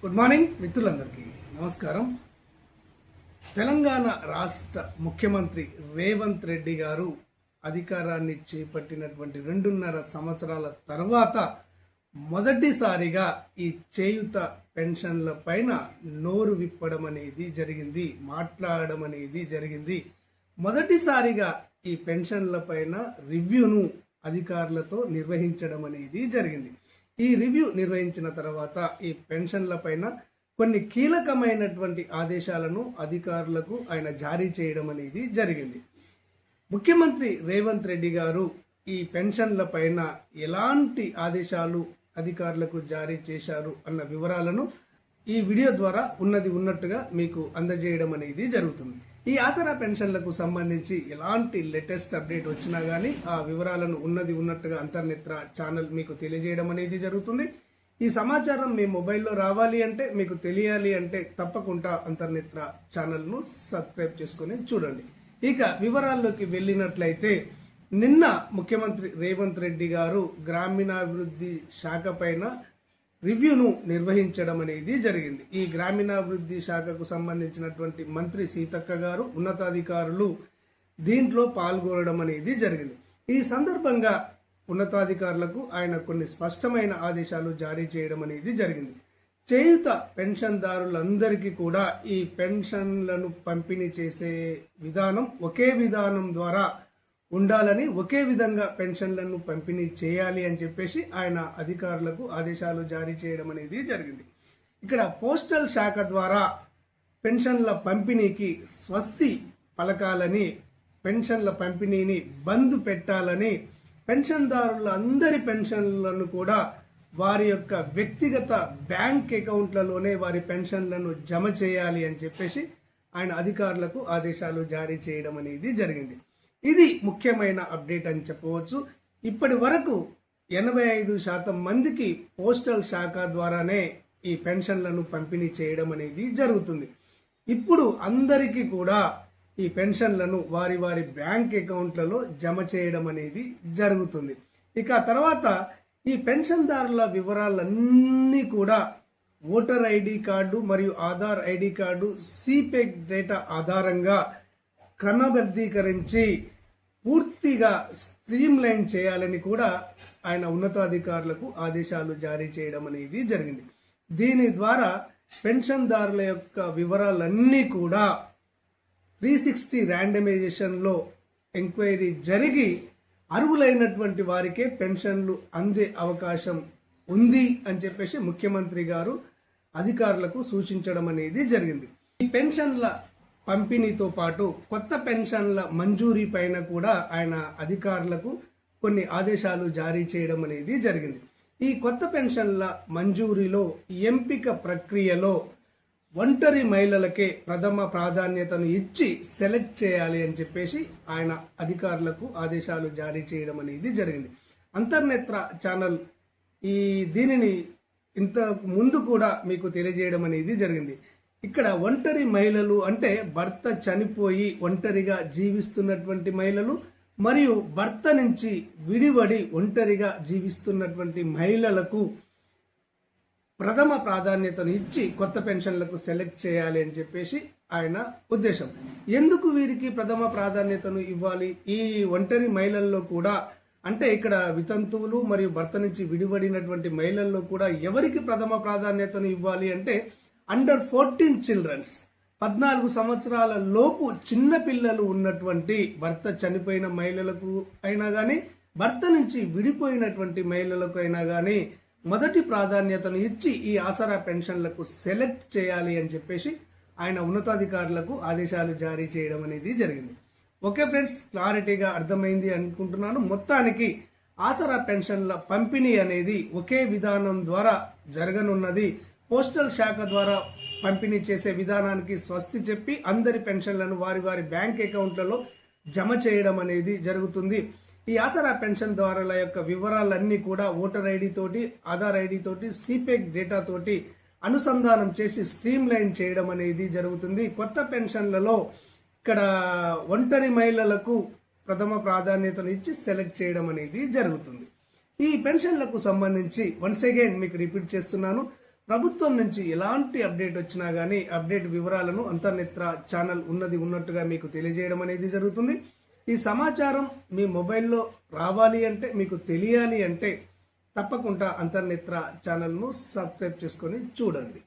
Good morning మిత్రులందరికీ నమస్కారం. తెలంగాణ రాష్ట్ర ముఖ్యమంత్రి రేవంత్ రెడ్డి గారు అధికారాన్ని చేపట్టినటువంటి 2.5 సంవత్సరాల తర్వాత మొదటిసారిగా ఈ చేయూత పెన్షన్ల పైన నోరు విప్పడం అనేది జరిగింది, మాట్లాడడం అనేది జరిగింది. మొదటిసారిగా ఈ పెన్షన్ల పైన రివ్యూను అధికారులతో నిర్వహించడం అనేది జరిగింది. ఈ రివ్యూ నిర్వహించిన తర్వాత ఈ పెన్షన్ల పైన కొన్ని కీలకమైనటువంటి ఆదేశాలను అధికారులకు ఆయన జారీ చేయడం అనేది జరిగింది. ముఖ్యమంత్రి రేవంత్ రెడ్డి గారు ఈ పెన్షన్ల పైన ఎలాంటి ఆదేశాలు అధికారులకు జారీ చేశారు అన్న వివరాలను ఈ వీడియో ద్వారా ఉన్నట్టుగా మీకు అందజేయడం అనేది జరుగుతుంది. ఈ ఆసరా పెన్షన్లకు సంబంధించి ఎలాంటి లేటెస్ట్ అప్డేట్ వచ్చినా గానీ ఆ వివరాలను ఉన్నట్టుగా అంతర్నేత్ర ఛానల్ మీకు తెలియజేయడం అనేది జరుగుతుంది. ఈ సమాచారం మీ మొబైల్లో రావాలి అంటే, మీకు తెలియాలి అంటే తప్పకుండా అంతర్నేత్ర ఛానల్ ను సబ్స్క్రైబ్ చేసుకుని చూడండి. ఇక వివరాల్లోకి వెళ్ళినట్లయితే, నిన్న ముఖ్యమంత్రి రేవంత్ రెడ్డి గారు గ్రామీణాభివృద్ధి శాఖ పైన రివ్యూను నిర్వహించడం అనేది జరిగింది. ఈ గ్రామీణాభివృద్ధి శాఖకు సంబంధించినటువంటి మంత్రి సీతక్క గారు, ఉన్నతాధికారులు దీంట్లో పాల్గొనడం అనేది జరిగింది. ఈ సందర్భంగా ఉన్నతాధికారులకు ఆయన కొన్ని స్పష్టమైన ఆదేశాలు జారీ చేయడం అనేది జరిగింది. చేయూత పెన్షన్దారులందరికీ కూడా ఈ పెన్షన్లను పంపిణీ చేసే విధానం ఒకే విధానం ద్వారా ఉండాలని, ఒకే విధంగా పెన్షన్లను పంపిణీ చేయాలి అని చెప్పేసి ఆయన అధికారులకు ఆదేశాలు జారీ చేయడం అనేది జరిగింది. ఇక్కడ పోస్టల్ శాఖ ద్వారా పెన్షన్ల పంపిణీకి స్వస్తి పలకాలని, పెన్షన్ల పంపిణీని బంద్ పెట్టాలని, పెన్షన్దారుల అందరి పెన్షన్లను కూడా వారి యొక్క వ్యక్తిగత బ్యాంక్ అకౌంట్లలోనే వారి పెన్షన్లను జమ చేయాలి అని చెప్పేసి ఆయన అధికారులకు ఆదేశాలు జారీ చేయడం అనేది జరిగింది. ఇది ముఖ్యమైన అప్డేట్ అని చెప్పవచ్చు. ఇప్పటి వరకు 85% మందికి పోస్టల్ శాఖ ద్వారానే ఈ పెన్షన్లను పంపిణీ చేయడం అనేది జరుగుతుంది. ఇప్పుడు అందరికీ కూడా ఈ పెన్షన్లను వారి వారి బ్యాంక్ అకౌంట్లలో జమ చేయడం అనేది జరుగుతుంది. ఇక తర్వాత ఈ పెన్షన్దారుల వివరాలన్నీ కూడా ఓటర్ ఐడి కార్డు మరియు ఆధార్ ఐడి కార్డు సిపెక్ డేటా ఆధారంగా క్రమబద్ధీకరించి పూర్తిగా స్ట్రీమ్ లైన్ చేయాలని కూడా ఆయన ఉన్నతాధికారులకు ఆదేశాలు జారీ చేయడం అనేది జరిగింది. దీని ద్వారా పెన్షన్దారుల యొక్క వివరాలన్నీ కూడా 360 ర్యాండమైజేషన్ లో ఎంక్వైరీ జరిగి అర్హులైనటువంటి వారికే పెన్షన్లు అందే అవకాశం ఉంది అని చెప్పేసి ముఖ్యమంత్రి గారు అధికారులకు సూచించడం అనేది జరిగింది. ఈ పెన్షన్ల పంపిణీతో పాటు కొత్త పెన్షన్ల మంజూరీ పైన కూడా ఆయన అధికారులకు కొన్ని ఆదేశాలు జారీ చేయడం అనేది జరిగింది. ఈ కొత్త పెన్షన్ల మంజూరీలో ఎంపిక ప్రక్రియలో ఒంటరి మహిళలకే ప్రథమ ప్రాధాన్యతను ఇచ్చి సెలెక్ట్ చేయాలి అని చెప్పేసి ఆయన అధికారులకు ఆదేశాలు జారీ చేయడం అనేది జరిగింది. అంతర్నేత్ర ఛానల్ దీనిని ఇంత ముందు కూడా మీకు తెలియజేయడం అనేది జరిగింది. ఇక్కడ ఒంటరి మహిళలు అంటే భర్త చనిపోయి ఒంటరిగా జీవిస్తున్నటువంటి మహిళలు మరియు భర్త నుంచి విడివడి ఒంటరిగా జీవిస్తున్నటువంటి మహిళలకు ప్రథమ ప్రాధాన్యతను ఇచ్చి కొత్త పెన్షన్లకు సెలెక్ట్ చేయాలి అని చెప్పేసి ఆయన ఉద్దేశం. ఎందుకు వీరికి ప్రథమ ప్రాధాన్యతను ఇవ్వాలి? ఈ ఒంటరి మహిళల్లో కూడా అంటే ఇక్కడ వితంతువులు మరియు భర్త నుంచి విడివడినటువంటి మహిళల్లో కూడా ఎవరికి ప్రథమ ప్రాధాన్యతను ఇవ్వాలి అంటే అండర్ 14 చిల్డ్రన్స్, 14 సంవత్సరాల లోపు చిన్న పిల్లలు ఉన్నటువంటి భర్త చనిపోయిన మహిళలకు అయినా గానీ, భర్త నుంచి విడిపోయినటువంటి మహిళలకు అయినా గానీ మొదటి ప్రాధాన్యతను ఇచ్చి ఈ ఆసరా పెన్షన్లకు సెలెక్ట్ చేయాలి అని చెప్పేసి ఆయన ఉన్నతాధికారులకు ఆదేశాలు జారీ చేయడం అనేది జరిగింది. ఓకే ఫ్రెండ్స్, క్లారిటీగా అర్థమైంది అనుకుంటున్నాను. మొత్తానికి ఆసరా పెన్షన్ల పంపిణీ అనేది ఒకే విధానం ద్వారా జరగనున్నది. పోస్టల్ శాఖ ద్వారా పంపిణీ చేసే విధానానికి స్వస్తి చెప్పి అందరి పెన్షన్లను వారి వారి బ్యాంక్ అకౌంట్లలో జమ చేయడం అనేది జరుగుతుంది. ఈ ఆసరా పెన్షన్ దారుల యొక్క వివరాలన్నీ కూడా ఓటర్ ఐడి తోటి, ఆధార్ ఐడి తోటి, సిపెక్ డేటా తోటి అనుసంధానం చేసి స్ట్రీమ్ లైన్ చేయడం అనేది జరుగుతుంది. కొత్త పెన్షన్లలో ఇక్కడ ఒంటరి మహిళలకు ప్రథమ ప్రాధాన్యతను ఇచ్చి సెలెక్ట్ చేయడం అనేది జరుగుతుంది. ఈ పెన్షన్లకు సంబంధించి వన్స్ అగైన్ మీకు రిపీట్ చేస్తున్నాను, ప్రభుత్వం నుంచి ఎలాంటి అప్డేట్ వచ్చినా కానీ అప్డేట్ వివరాలను అంతర్నేత్ర ఛానల్ ఉన్నది ఉన్నట్టుగా మీకు తెలియజేయడం అనేది జరుగుతుంది. ఈ సమాచారం మీ మొబైల్లో రావాలి అంటే, మీకు తెలియాలి అంటే తప్పకుండా అంతర్నేత్ర ఛానల్ను సబ్స్క్రైబ్ చేసుకొని చూడండి.